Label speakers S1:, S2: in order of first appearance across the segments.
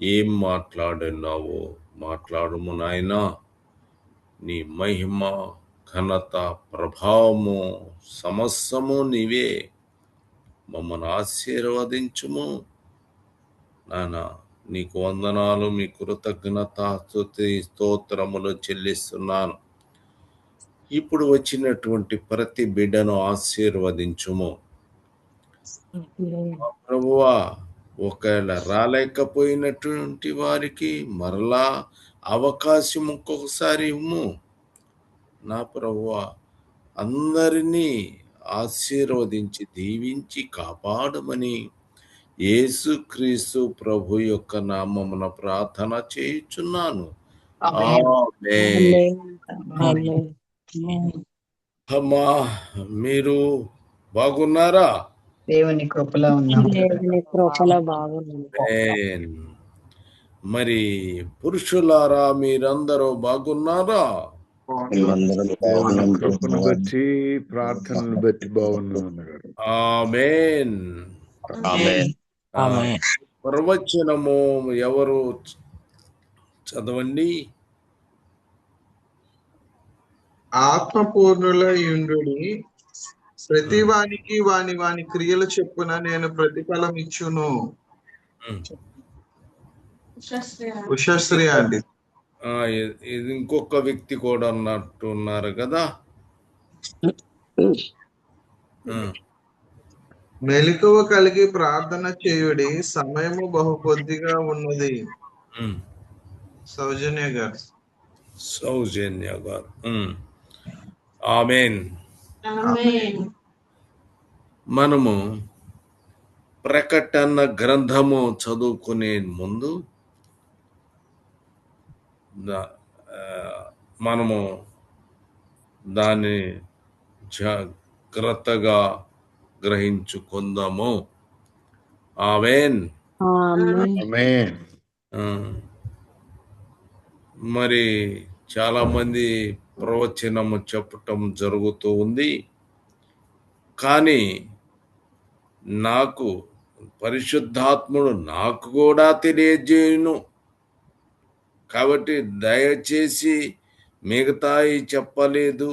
S1: ఏం మాట్లాడున్నావో మాట్లాడుము నాయనా. నీ మహిమ, ఘనత, ప్రభావము సమస్తము నీవే. మమ్మల్ని ఆశీర్వదించుము నాన్న. నీకు వందనాలు, మీ కృతజ్ఞత, స్తుతి, స్తోత్రములు చెల్లిస్తున్నాను. ఇప్పుడు వచ్చినటువంటి ప్రతి బిడ్డను ఆశీర్వదించుము ప్రభువా. ఒకవేళ రాలేకపోయినటువంటి వారికి మరలా అవకాశం ఇంకొకసారి ఇవ్వము నా ప్రభువా. అందరినీ ఆశీర్వదించి దీవించి కాపాడమని యేసుక్రీస్తు ప్రభు యొక్క నామమున ప్రార్థన చేయుచున్నాను. ఆమేన్. అమ్మా, మీరు బాగున్నారా?
S2: దేవుని కృపలో ఉన్నాం.
S1: ఆమేన్. మరి పురుషులారా మీరందరూ బాగున్నారా?
S3: కృపను బట్టి ప్రార్థనను బట్టి బాగున్నాం.
S1: ఆమేన్. ప్రవచనము ఎవరు చదవండి.
S4: ఆత్మపూర్ణుల యుండుడి, ప్రతి వానికి వాని వాని క్రియలు చెప్పున నేను ప్రతిఫలం ఇచ్చును. ఉషశ్రీ అండి.
S1: ఇది ఇంకొక వ్యక్తి కూడా అన్నట్టున్నారు కదా.
S4: మెలకువ కలిగి ప్రార్థన చేయుడి, సమయము బహు కొద్దిగా ఉన్నది. సౌజన్య గారు.
S1: ఆమేన్. మనము ప్రకటన గ్రంథము చదువుకునే ముందు మనము దాన్ని జాగ్రత్తగా గ్రహించుకుందాము. ఆమేన్. మరి చాలా మంది ప్రవచనము చెప్పటం జరుగుతూ ఉంది, కానీ నాకు పరిశుద్ధాత్ముడు నాకు కూడా తెలియజేయును. కాబట్టి దయచేసి మిగతాయి చెప్పలేదు,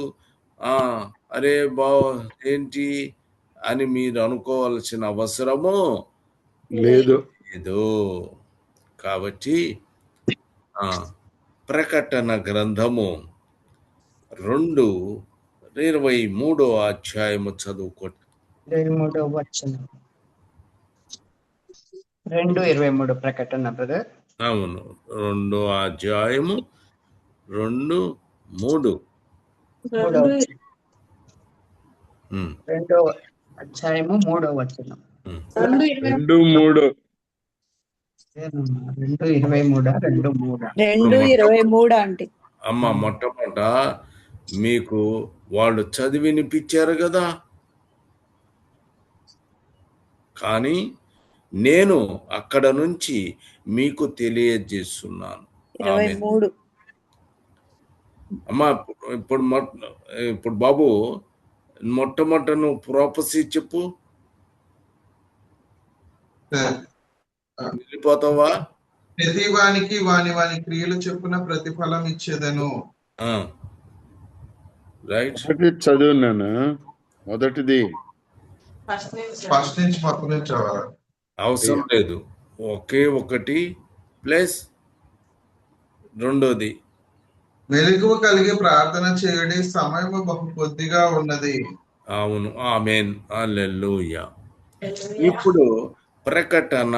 S1: అరే ఏంటి అని మీరు అనుకోవాల్సిన అవసరము
S3: లేదు.
S1: కాబట్టి ప్రకటన గ్రంథము 2:23 అధ్యాయము చదువుకోండి.
S2: 2:23 ప్రకటన బ్రదర్.
S1: అవును, 2 అధ్యాయము 2:3.
S2: 2 అధ్యాయము 3వ వచనం.
S3: 2:3
S2: 2:23
S5: అంటే
S1: అమ్మ, మొట్టమొదట మీకు వాళ్ళు చదివి వినిపించారు కదా, కానీ నేను అక్కడ నుంచి మీకు తెలియజేస్తున్నాను. అమ్మా, ఇప్పుడు బాబు మొట్టమొదట నువ్వు ప్రొఫెసీ చెప్పు. వెళ్ళిపోతావా?
S4: ప్రతి వానికి వాని వాని క్రియలు చెప్పున ప్రతిఫలం ఇచ్చేదను.
S1: రైట్,
S3: చదువున్నాను. మొదటిది
S4: ఫస్ట్ నుంచి మొత్తం నుంచి
S1: అవసరం లేదు, ఒకే ఒకటి ప్లస్ రెండోది.
S4: మెలకువ కలిగి ప్రార్థన చేయడి, సమయము బహు కొద్దిగా ఉన్నది.
S1: అవును, ఆమేన్, హల్లెలూయా. ఇప్పుడు ప్రకటన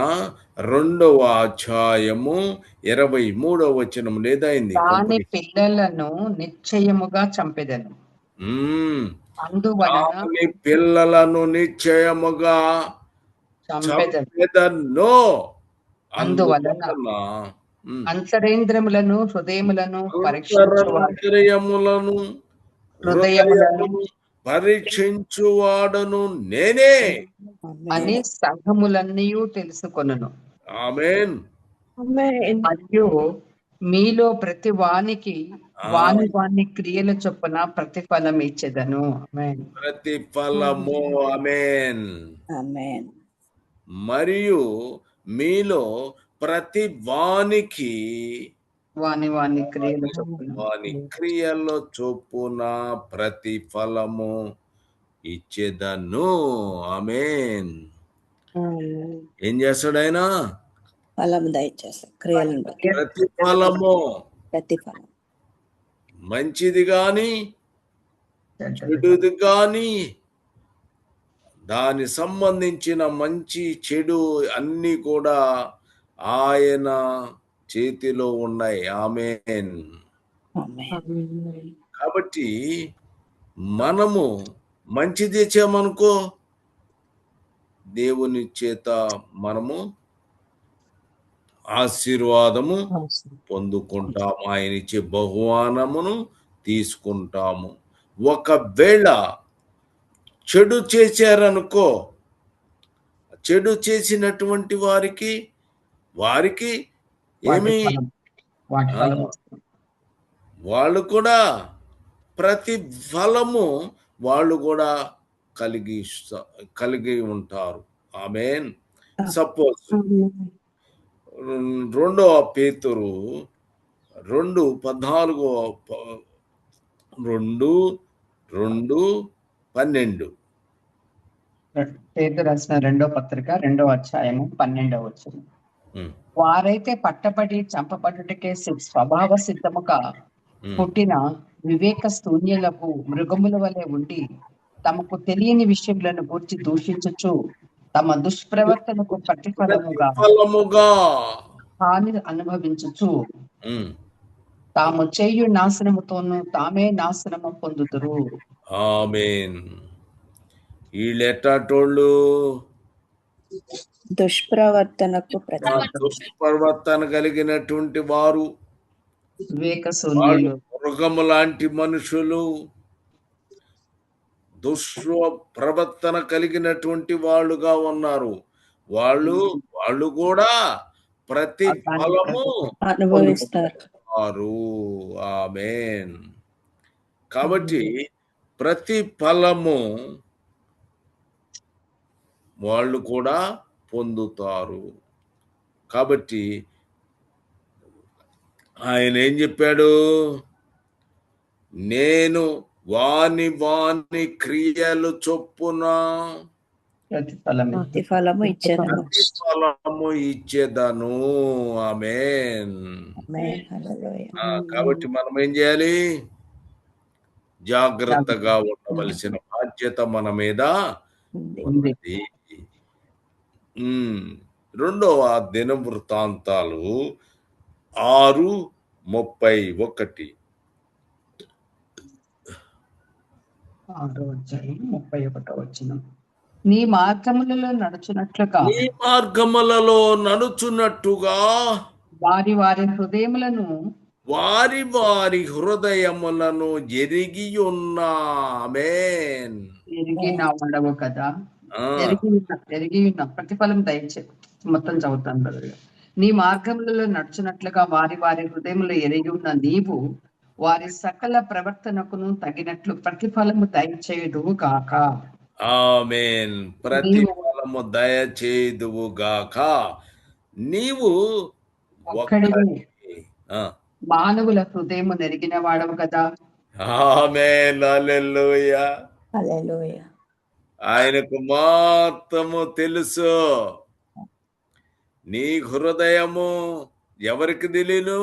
S1: 2వ అధ్యాయము 23వ వచనం లేదా
S2: దాని పిల్లలను నిశ్చయముగా చంపెదను.
S1: పిల్లలను నిశ్చయముగా చంపెదను.
S2: అందువలన అంతరేంద్రములను హృదయములను
S1: పరీక్షించువాడను నేనే
S2: అని సంఘములన్నీ తెలుసుకొనును.
S1: ఆమేన్.
S2: మరియు మీలో ప్రతి వానికి వాని వాని క్రియల చొప్పున ప్రతిఫలం ఇచ్చేదను.
S1: ప్రతిఫలము. ఆమేన్. మరియు మీలో ప్రతి వానికి
S2: వాని వాని క్రియలు చొప్పున
S1: వాని క్రియల చొప్పున ప్రతిఫలము ఇచ్చేదను. ఆమేన్. ఏం చేస్తాడు ఆయన?
S5: ఫలం దయచేస్తాం క్రియలను బట్టి
S1: ప్రతిఫలము,
S5: ప్రతిఫలం
S1: మంచిది గాని చెడుది గాని దాని సంబంధించిన మంచి చెడు అన్నీ కూడా ఆయన చేతిలో ఉన్నాయి. ఆమేన్.
S5: ఆమేన్.
S1: కాబట్టి మనము మంచి తెచ్చామనుకో, దేవుని చేత మనము ఆశీర్వాదము పొందుకుంటాము, ఆయన ఇచ్చే బహుమానమును తీసుకుంటాము. ఒకవేళ చెడు చేశారనుకో, చెడు చేసినటువంటి వారికి ఏమి
S2: వాటి ఫలం
S1: వాళ్ళు కూడా ప్రతి ఫలము వాళ్ళు కూడా కలిగి ఉంటారు. ఆమేన్. సపోజ్ 2 పేతురు 2:12
S2: పేతురు రాసిన 2వ పత్రిక 2వ అధ్యాయము 12వ వచనం. వారైతే పట్టబడి చంపబడుటకే స్వభావ సిద్ధముగా పుట్టిన వివేక శూన్యులకు మృగముల వలె ఉండి తమకు తెలియని విషయములను గూర్చి దూషించుచు తమ దుష్ప్రవర్తనకు ప్రతిఫలముగా హాని అనుభవించుచు తాము చేయు నాశనముతోనూ తామే నాశనము పొందుదురు.
S1: ఆమేన్. వీళ్ళెట్టోళ్ళు
S5: దుష్ప్రవర్తనకు
S1: దుష్ప్రవర్తన కలిగినటువంటి వారు,
S2: వివేక శూన్యులు,
S1: మృగము లాంటి మనుషులు, దుష్ప్రవర్తన కలిగినటువంటి వాళ్ళుగా ఉన్నారు. వాళ్ళు కూడా ప్రతి ఫలము
S5: అనుభవిస్తారు.
S1: ఆమేన్. కాబట్టి ప్రతి ఫలము వాళ్ళు కూడా పొందుతారు. కాబట్టి ఆయన ఏం చెప్పాడు? నేను వాని క్రియలు చొప్పున
S5: ప్రతిఫలము
S1: ఇచ్చేదను. ఆమేన్. కాబట్టి మనం ఏం చేయాలి? జాగ్రత్తగా ఉండవలసిన బాధ్యత మన మీద ఉంది. 2వ దినవృత్తాంతాలు 6:31.
S2: 6:31 వచనం. నీ మార్గములలో నడుచున్నట్లుగా వారి హృదయములను ఎరిగి ఉన్నా. ఆమేన్. ఎరిగిన వాడవు కదా, ఎరిగి ఉన్న ప్రతిఫలం దయచే. మొత్తం చదువుతాను బ్రదర్. నీ మార్గములలో నడుచున్నట్లుగా వారి హృదయములు ఎరిగి ఉన్న నీవు వారి సకల ప్రవర్తనకును తగినట్లు ప్రతిఫలము దయచేయుదువు గాక.
S1: ఆమేన్. ప్రతిఫలము దయచేయుదువు గాక. నీవు
S2: ఒక్కడివి మానవుల హృదయము నెరిగిన వాడవు కదా.
S1: ఆమేన్. హల్లెలూయా.
S5: హల్లెలూయా.
S1: ఆయనకు మాత్రము తెలుసు. నీ హృదయము ఎవరికి తెలియను?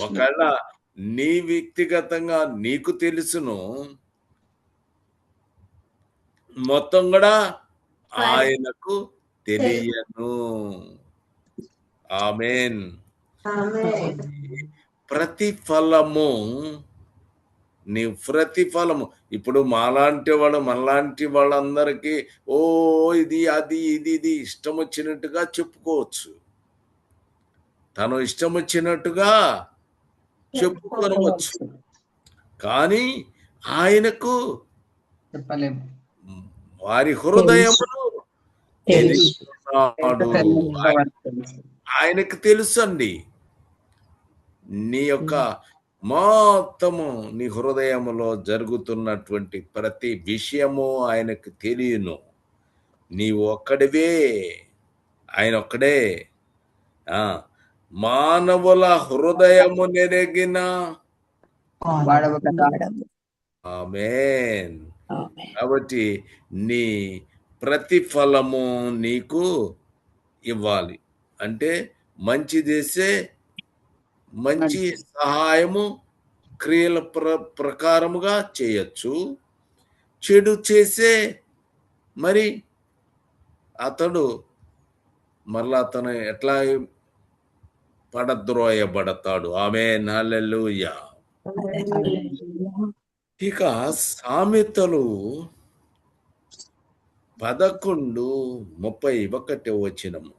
S1: ఒకవేళ నీ వ్యక్తిగతంగా నీకు తెలుసును, మొత్తం కూడా ఆయనకు తెలియను. ఆమేన్. ప్రతిఫలము, నీ ప్రతిఫలము ఇప్పుడు మనలాంటి వాళ్ళందరికీ ఇది అది ఇది ఇష్టం వచ్చినట్టుగా చెప్పుకోవచ్చు. తను ఇష్టం వచ్చినట్టుగా చెప్పుకోవచ్చు, కానీ ఆయనకు
S2: చెప్పలేము.
S1: వారి హృదయమును ఆయనకు తెలుసు అండి. నీ యొక్క మొత్తము నీ హృదయములో జరుగుతున్నటువంటి ప్రతి విషయము ఆయనకు తెలియను. నీవు ఒక్కడివే, ఆయన ఒక్కడే. ఆ మానవుల హృదయము నెరిగిన
S2: వాడవు కదా.
S5: వాడవు.
S1: ఆమేన్.
S5: ఆమేన్.
S1: కాబట్టి నీ ప్రతిఫలము నీకు ఇవ్వాలి. అంటే మంచి చేసే మంచి సహాయము క్రియల ప్రకారముగా చేయొచ్చు. చెడు చేసే మరి అతడు మరలా అతను ఎట్లా పడద్రోయబడతాడు. ఆమేన్. హల్లెలూయా. ఇక సామెతలు 11:31 వచనము.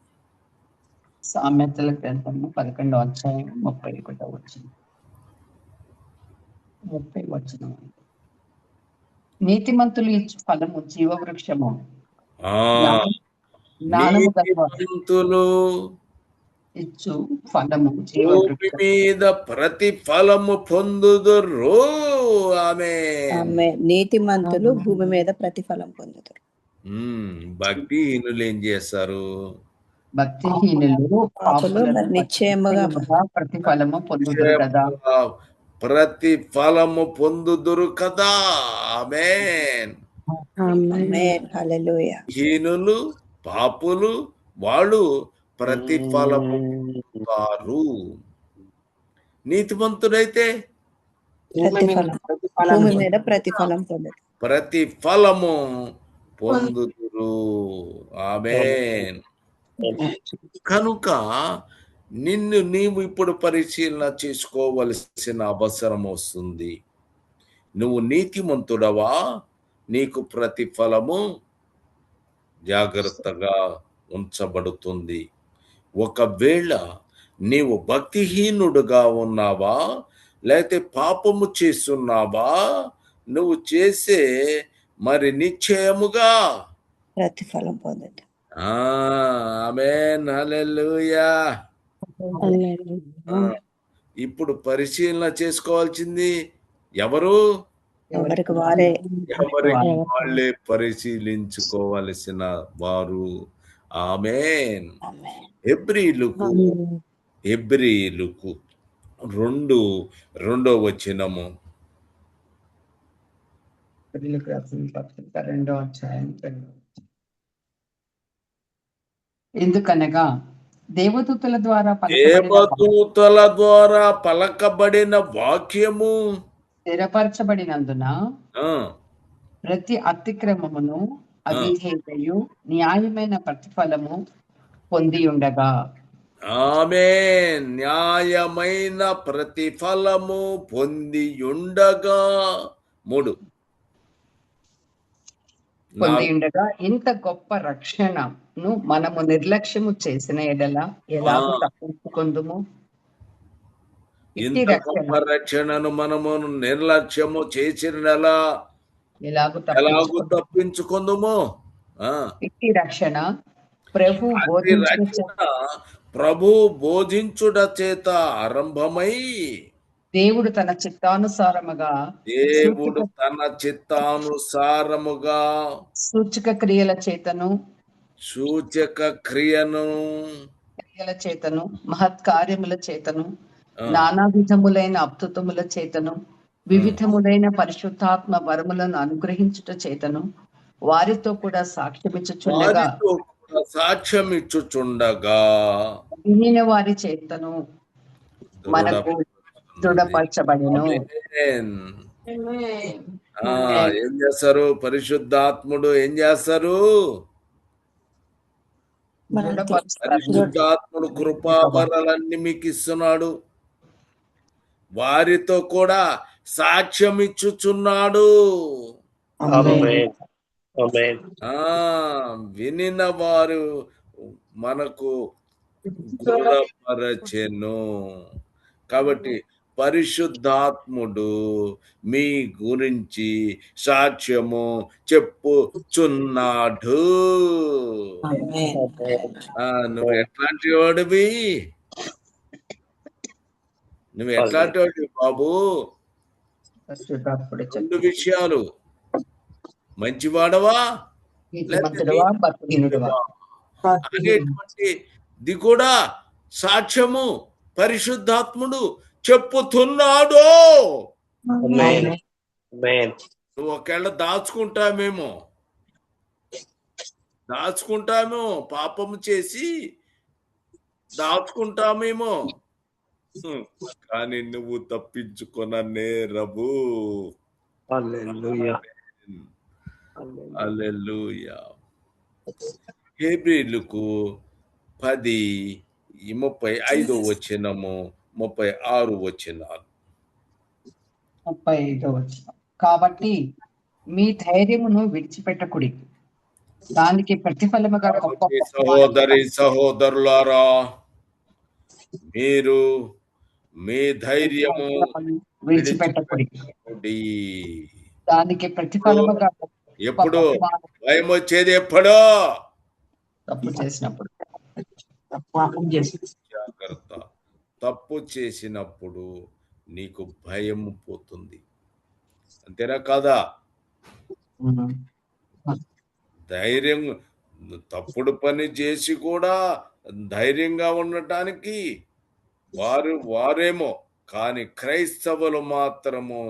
S2: సామెతల గ్రంథము 11వ అధ్యాయం 31వ వచనం. 30 వచనం. నీతిమంతులు ఇచ్చు ఫలము జీవవృక్షము.
S1: ఆ
S2: జ్ఞానము గలవారు
S1: నీతిమంతులు
S2: ఇచ్చు ఫలము
S1: భూమి
S2: జీవవృక్షము.
S1: మీద ప్రతిఫలము పొందుదురు. ఆమేన్.
S5: ఆమేన్. నీతిమంతులు భూమి మీద ప్రతిఫలం పొందుతారు.
S1: భక్తిహీనులు ఏం చేస్తారు?
S2: భక్తిహీనులు
S5: పాపులు మరి నిశ్చయముగా
S2: ప్రతిఫలము పొందుదురు కదా.
S1: ప్రతిఫలము పొందుదురు కదా. ఆమేన్.
S5: ఆమేన్. హల్లెలూయా.
S1: హీనులు పాపులు వాళ్ళు ప్రతిఫలము పొందుతారు. నీతిమంతుడైతే
S5: ప్రతిఫలం భూమి మీద ప్రతిఫలం పొందుతారు.
S1: ప్రతిఫలము పొందుదురు. ఆమేన్. కనుక నిన్ను నీవు ఇప్పుడు పరిశీలన చేసుకోవలసిన అవసరం వస్తుంది. నువ్వు నీతిమంతుడవా? నీకు ప్రతిఫలము జాగ్రత్తగా ఉంచబడుతుంది. ఒకవేళ నీవు భక్తిహీనుడుగా ఉన్నావా, లేకపోతే పాపము చేస్తున్నావా, నువ్వు చేసే మరి నిశ్చయముగా
S5: ప్రతిఫలం పొందుతారు.
S1: ఆమేన్. హల్లెలూయా. ఇప్పుడు పరిశీలన చేసుకోవాల్సింది ఎవరు?
S5: ఎవరికి వారే.
S1: ఎవరికి వాళ్ళే పరిశీలించుకోవలసిన వారు. ఆమేన్. హెబ్రీయులకు 2:2 వచనము.
S2: 2వ అధ్యాయం 2. ఎందుకనగా దేవదూతల ద్వారా
S1: పలకబడిన వాక్యము
S2: స్థిరపరచబడినందున ప్రతి అతిక్రమమును అవిధేయతయు న్యాయమైన ప్రతిఫలము పొంది ఉండగా.
S1: ఆమేన్. న్యాయమైన ప్రతిఫలము పొంది ఉండగా. 3
S2: పొంది ఉండగా ఇంత గొప్ప రక్షణను మనము నిర్లక్ష్యము చేసిన ఎడల ఎలాగో తప్పించుకొందుము.
S1: ఇంత గొప్ప రక్షణను మనము నిర్లక్ష్యము చేసిన ఎలాగూ తప్పించుకుందుము.
S2: ఇట్టి రక్షణ
S1: ప్రభు బోధించుట చేత ఆరంభమై
S2: దేవుడు తన చిత్తానుసారముగా సూచక క్రియల చేతను మహత్కార్యముల చేతను నానా విధములైన అద్భుతముల చేతను వివిధములైన పరిశుద్ధాత్మ వరములను అనుగ్రహించుట చేతను వారితో కూడా సాక్ష్యమిచ్చుచుండగా వినిన వారి చేతను మనకు దృఢపరచబడెను.
S1: ఏం చేస్తారు? పరిశుద్ధాత్ముడు ఏం చేస్తారు? పరిశుద్ధాత్ముడు కృపావరాలన్నీ మీకు ఇస్తున్నాడు. వారితో కూడా సాక్ష్యం ఇచ్చుచున్నాడు. వినిన వారు మనకు దృఢపరచెను. కాబట్టి పరిశుద్ధాత్ముడు మీ గురించి సాక్ష్యము చెప్పుచున్నాడు. నువ్వు ఎట్లాంటి వాడివి? బాబు? 2 విషయాలు. మంచివాడవా అనేటువంటిది కూడా సాక్ష్యము పరిశుద్ధాత్ముడు చెప్పుతున్నాడు. నువ్వు ఒకవేళ దాచుకుంటామేమో పాపము చేసి దాచుకుంటామేమో, కానీ నువ్వు తప్పించుకొననే రబు. హల్లెలూయా. హెబ్రీయులకు 10:35 వచనము 36 వచనాలు.
S2: 35వ వచనం. కాబట్టి మీ ధైర్యమును విడిచిపెట్టకుడి, దానికి ప్రతిఫలముగా గొప్ప
S1: సహోదరి సహోదరులారా, మీరు మీ ధైర్యము
S2: విడిచిపెట్టకుడి, దానికి ప్రతిఫలముగా
S1: ఎప్పుడు భయం వచ్చేది? ఎప్పుడో
S2: తప్పు చేసినప్పుడు,
S1: జాగ్రత్త. తప్పు చేసినప్పుడు నీకు భయం పోతుంది, అంతేనా కాదా? ధైర్యం, తప్పుడు పని చేసి కూడా ధైర్యంగా ఉండటానికి వారేమో, కానీ క్రైస్తవులు మాత్రము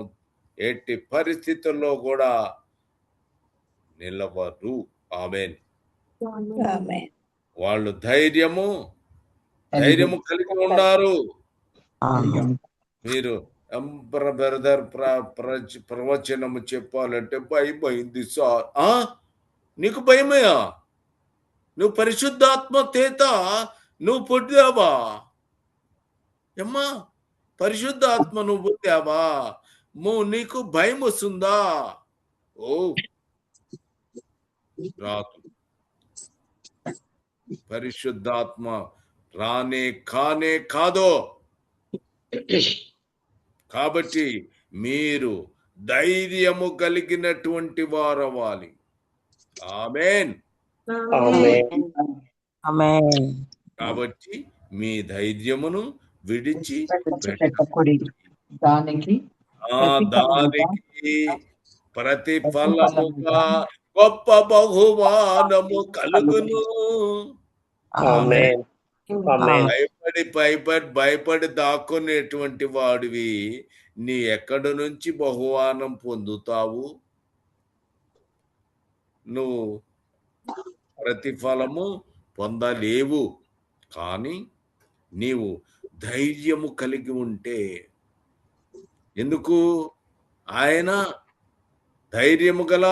S1: ఎట్టి పరిస్థితుల్లో కూడా నిలవరు. ఆమేన్. వాళ్ళు ధైర్యము కలిగి ఉన్నారు. మీరు బ్రదర్ ప్రవచనము చెప్పాలంటే భయమైంది సార్. నీకు భయమయ్యా? నువ్వు పరిశుద్ధాత్మ చేత నువ్వు పొందావా? అమ్మా, పరిశుద్ధాత్మ నువ్వు పొందావా? నీకు భయం వస్తుందా? ఓ రాదు. పరిశుద్ధాత్మ కానే కాదు. కాబట్టి మీరు ధైర్యము కలిగినటువంటి వారవ్వాలి. ఆమేన్. కాబట్టి మీ ధైర్యమును విడిచి
S2: దానికి
S1: ప్రతిఫలముగా గొప్ప బహుమానము కలుగును. భయపడి దాక్కునేటువంటి వాడివి నీ ఎక్కడి నుంచి బహుమానం పొందుతావు? నువ్వు ప్రతిఫలము పొందలేవు. కానీ నీవు ధైర్యము కలిగి ఉంటే, ఎందుకు? ఆయన ధైర్యము గల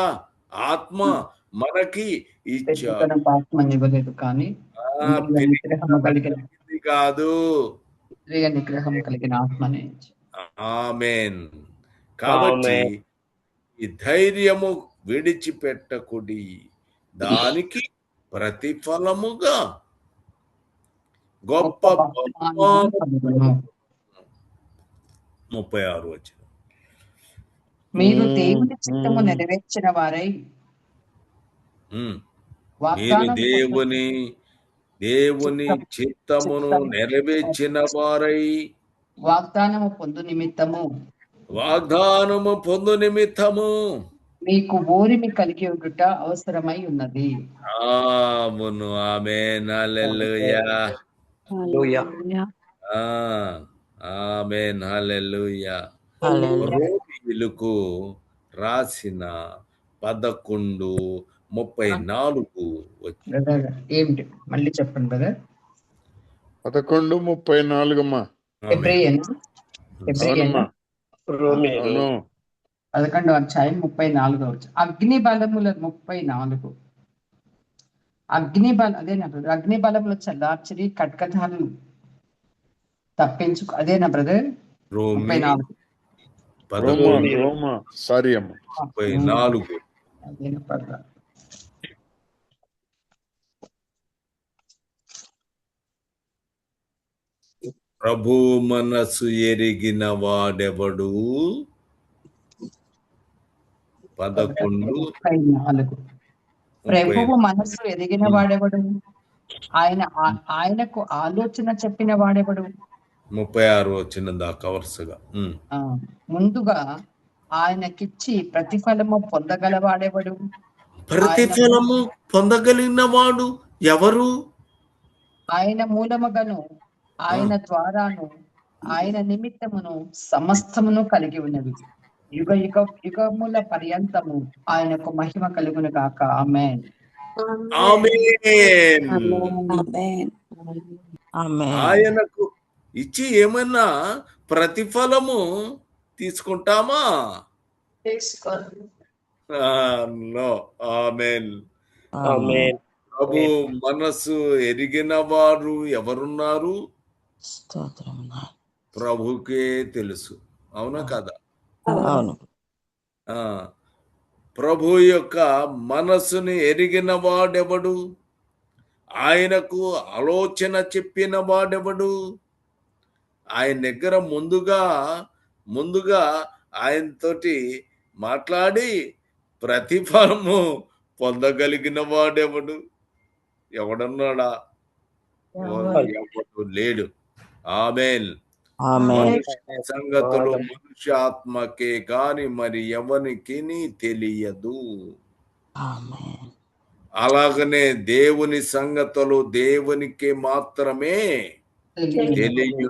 S1: ఆత్మ మనకి ఇచ్చాడు.
S2: కానీ
S1: కాదు,
S2: నిగ్రహం కలిగిన ఆత్మనే.
S1: ఆమేన్. కాబట్టి ఈ ధైర్యము విడిచిపెట్టకుడి, దానికి ప్రతిఫలముగా గొప్ప 36 వచనం.
S2: మీరు దేవుని చిత్తము నెరవేర్చిన వారై,
S1: మీరు దేవుని చిత్తమును నెరవేర్చిన వారై,
S2: వాగ్దానము పొందు నిమిత్తము మీకు ఓరిమి కలిగి ఉండుట అవసరమై ఉన్నది.
S1: అవును. ఆమేన్. హల్లెలూయా. ఆమేన్. హల్లెలూయా. రోమీయులకు రాసిన 11:34
S2: ఏమిటి? మళ్ళీ చెప్పండి బ్రదర్.
S3: 11:34 అమ్మా.
S2: 11వ అధ్యాయం 34వ వచనం. అగ్ని బలముల 34. అదేనా బ్రదర్? అగ్ని బలముల చల్లార్చిరి, కట్కటాలు తప్పించుకు, అదేనా బ్రదర్? 34.
S1: ప్రభు మనసు ఎరిగిన వాడెవడు?
S2: 11:34. ప్రభువు మనసు ఎరిగిన వాడెవడు? ఆయనకు ఆలోచన చెప్పిన వాడెవడు?
S1: 36 వచ్చిన దాకా వరుసగా.
S2: ముందుగా ఆయనకిచ్చి ప్రతిఫలము పొందగలవాడెవడు?
S1: ప్రతిఫలము పొందగలిగిన వాడు ఎవరు?
S2: ఆయన మూలముగాను ఆయన ద్వారాను ఆయన నిమిత్తమును సమస్తమును కలిగి ఉన్నవి. యుగ యుగముల పర్యంతము ఆయనకు మహిమ కలుగును గాక. ఆమేన్.
S1: ఆమేన్.
S6: ఆయనకు
S1: ఇచ్చి ఏమన్నా ప్రతిఫలము తీసుకుంటామా? నో. ఆమేన్. ప్రభు మనసు ఎరిగిన వారు ఎవరున్నారు? ప్రభుకే తెలుసు. అవునా కదా?
S6: అవును.
S1: ప్రభు యొక్క మనసుని ఎరిగిన వాడెవడు? ఆయనకు ఆలోచన చెప్పిన వాడెవడు? ఆయన దగ్గర ముందుగా ఆయనతోటి మాట్లాడి ప్రతిఫలము పొందగలిగిన వాడెవడు? ఎవడన్నాడా? ఎవడు లేడు. ఆమేన్. మనుష్య సంగతులు మనుష్యాత్మకే గాని మరి ఎవనికి తెలియదు. అలాగనే దేవుని సంగతులు దేవునికి మాత్రమే తెలియను.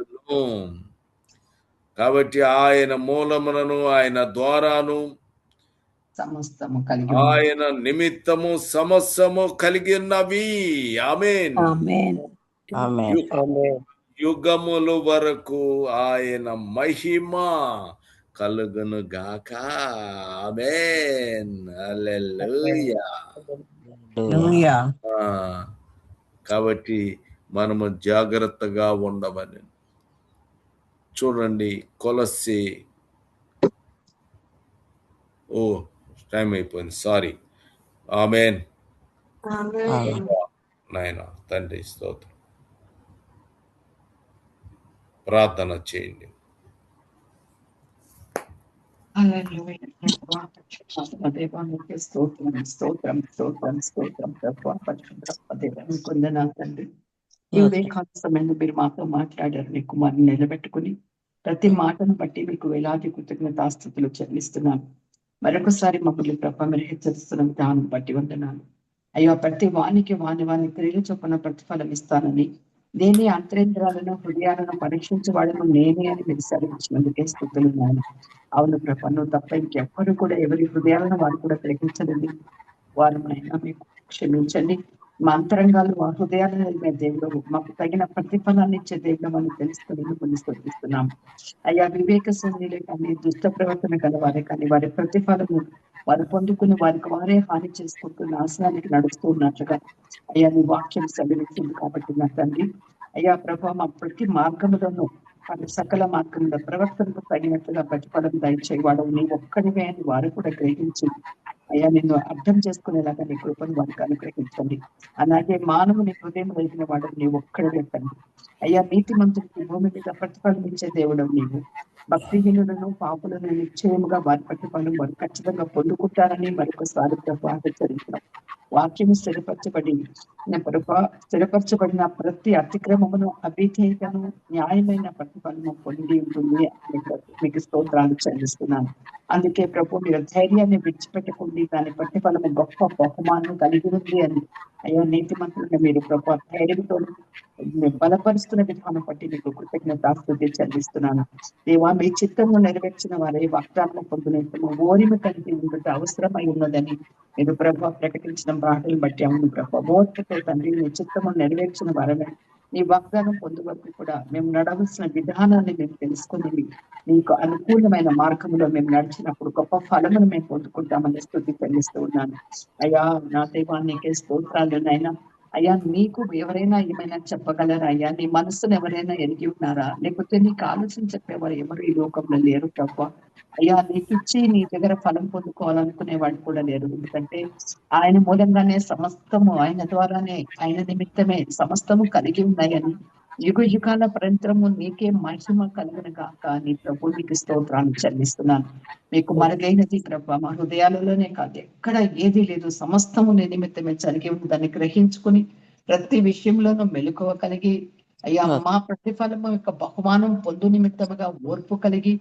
S1: కాబట్టి ఆయన మూలములను ఆయన ద్వారాను
S2: సమస్తము కలిగి
S1: ఆయన నిమిత్తము సమస్తము కలిగి ఉన్నవి. ఆమేన్. యుగముల వరకు ఆయన మహిమ కలుగును గాక. ఆమేన్. హల్లెలూయా. కాబట్టి మనము జాగ్రత్తగా ఉండమని. చూడండి కొలస్సీ, టైం అయిపోయింది, సారీ. ఆమేన్. నాయన తండ్రి స్తోత్రం. ప్రార్థన చేయండి.
S2: సమయంలో మీరు మాతో మాట్లాడారు. మీ కుమారుని నిలబెట్టుకుని ప్రతి మాటను బట్టి మీకు వేలాది కృతజ్ఞతాస్తుతులు చెల్లిస్తున్నాను. మరొకసారి మమ్మల్ని ప్రభ మీరు హెచ్చరిస్తున్న విధానం బట్టి వందనాలు. అయ్యో, ప్రతి వానికి వాని క్రియలు చొప్పున ప్రతిఫలం ఇస్తానని, నేనే అంతరేంద్రాలను హృదయాలను పరీక్షించేవాడను నేనే అని మీరు సెలవిచ్చినందుకే స్తుతులు నాయన. అవును ప్రభ, నువ్వు తప్ప ఇంకెవ్వరు కూడా ఎవరి హృదయాలను వారు కూడా గ్రహించలేదు. వారు అయినా మీకు క్షమించండి. మా అంతరంగాలు మా హృదయాలను దేవుడు మాకు తగిన ప్రతిఫలాన్ని ఇచ్చే దేవుడు మనం తెలుసుకుని కొన్ని స్తుతిస్తున్నాం. అయ్యా, వివేక శూన్యులే కానీ దుష్ట ప్రవర్తన గలవారే కానీ వారి ప్రతిఫలము వారు పొందుకుని వారికి వారే హాని చేసుకుంటూ నాశనానికి నడుస్తూ ఉన్నట్లుగా అయ్యా నీ వాక్యం సెలవిస్తుంది. కాబట్టి నా తండ్రి, అయ్యా ప్రభా, మా ప్రతి మార్గములను సకల మార్గంలో ప్రవర్తనకు తగినట్లుగా ప్రతిఫలం దయచేవాడు నీ ఒక్కడివే అని వారు కూడా గ్రహించి అయ్యా నిన్ను అర్థం చేసుకునేలాగా నీ కృపను వారికి అనుగ్రహించండి. అలాగే మానవుని హృదయం కలిగిన వాడు నీ ఒక్కడివే తండ్రి. అయ్యా, నీతిమంతుడికి భూమి మీద ప్రతిఫలం ఇచ్చే దేవుడు నీవు. భక్తిహీనులను పాపులను నిశ్చయముగా వారి ప్రతిఫలం వారు ఖచ్చితంగా పొందుకుంటారని మరొకసారి ప్రభు హెచ్చరించాం. వాక్యము స్థిరపరచబడిన ప్రతి అతిక్రమమును అవిధేయతను న్యాయమైన ప్రతిఫలము పొంది ఉంటుంది అని మీకు స్తోత్రాలు చెల్లిస్తున్నాను. అందుకే ప్రభు మీరు ధైర్యాన్ని విడిచిపెట్టకుండా దాని ప్రతిఫలము గొప్ప బహుమానం కలిగి ఉంది అని అయ్యా నీతిమంతులను మీరు ప్రభు ధైర్యంతో బలపరుస్తున్న విధానం బట్టి మీకు కృతజ్ఞతాస్తుతి చెల్లిస్తున్నాను. దేవా, మీ చిత్తము నెరవేర్చిన వారే వాగ్దానం పొందునేందుకు ఓరిమి కలిగి ఉండటం అవసరమై ఉన్నదని మీరు ప్రభు ప్రకటించిన మాటలు బట్టి అవును ప్రభు ఓర్పుతో తండ్రి మీ చిత్తము నెరవేర్చిన వారమే నీ వాగ్దానం పొందు వరకు కూడా మేము నడవలసిన విధానాన్ని మేము తెలుసుకుని మీకు అనుకూలమైన మార్గంలో మేము నడిచినప్పుడు గొప్ప ఫలమును మేము పొందుకుంటామని స్తుతి చెల్లిస్తూ ఉన్నాను. అయ్యా నా దేవా, నీకే స్తోత్రాలు నాయనా. అయ్యా, నీకు ఎవరైనా ఏమైనా చెప్పగలరా? అయ్యా, నీ మనసును ఎవరైనా ఎరిగి ఉన్నారా? లేకపోతే నీకు ఆలోచన చెప్పేవారు ఎవరు ఈ లోకంలో లేరు ప్రభు. అయ్యా, నీకు ఇచ్చి నీ దగ్గర ఫలం పొందుకోవాలనుకునే వాడు కూడా లేరు. ఎందుకంటే ఆయన మూలంగానే సమస్తము, ఆయన ద్వారానే, ఆయన నిమిత్తమే సమస్తము కలిగి ఉన్నాయని యుగ యుగాల పర్యంతరము నీకే మహిమ కలుగును గాక నీ ప్రభు నీకు స్తోత్రాన్ని చెల్లిస్తున్నాను. మీకు మరుగైనది ప్రభు మా హృదయాలలోనే కాదు, ఎక్కడ ఏది లేదు, సమస్తము నీ నిమిత్తమే జరిగి ఉందని గ్రహించుకుని ప్రతి విషయంలోనూ మెలకువ కలిగి అయ్యా మా ప్రతిఫలము యొక్క బహుమానం పొందు నిమిత్తముగా ఓర్పు కలిగి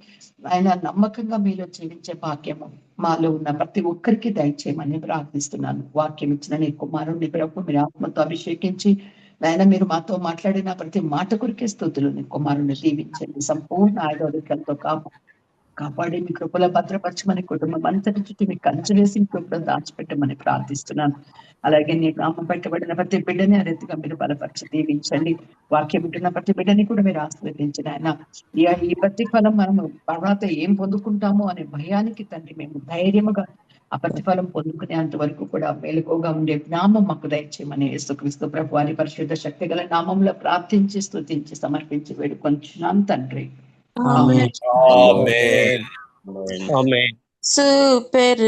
S2: ఆయన నమ్మకంగా మీలో జీవించే భాగ్యము మాలో ఉన్న ప్రతి ఒక్కరికి దయచేయమని ప్రార్థిస్తున్నాను. వాక్యం ఇచ్చిన నీ కుమారుని ప్రభు మీరు ఆత్మతో అభిషేకించి నాయన మీరు మాతో మాట్లాడిన ప్రతి మాట కొరికే స్తుతులు. నీ కుమారుని దీవించండి, సంపూర్ణ ఆయుర్వేదాలతో కాపాడి మీ కృపలో భద్రపరచమని, కుటుంబం అంతటి చుట్టూ మీ కంచె వేసి మీ కృపలో దాచిపెట్టమని ప్రార్థిస్తున్నాను. అలాగే నీ నామం పెట్టబడిన ప్రతి బిడ్డని ఆ రీతిగా మీరు బలపరిచి దీవించండి. వాక్యం వింటున్న ప్రతి బిడ్డని కూడా మీరు ఆశీర్వదించండి. ఆయన ఈ ప్రతిఫలం మనము తర్వాత ఏం పొందుకుంటామో అనే భయానికి తండ్రి మేము ధైర్యముగా ఆ ప్రతిఫలం పొందుకునేంత వరకు కూడా మేలుకోగా ఉండే జ్ఞానం మాకు దయచేయమని యేసుక్రీస్తు ప్రభు వారి పరిశుద్ధ శక్తి గల నామంలో ప్రార్థించి స్తుతించి సమర్పించి వేడుకొంచున్నాం తండ్రి.
S7: ఆమేన్.
S1: ఆమేన్.
S7: ఆమేన్. సూపర్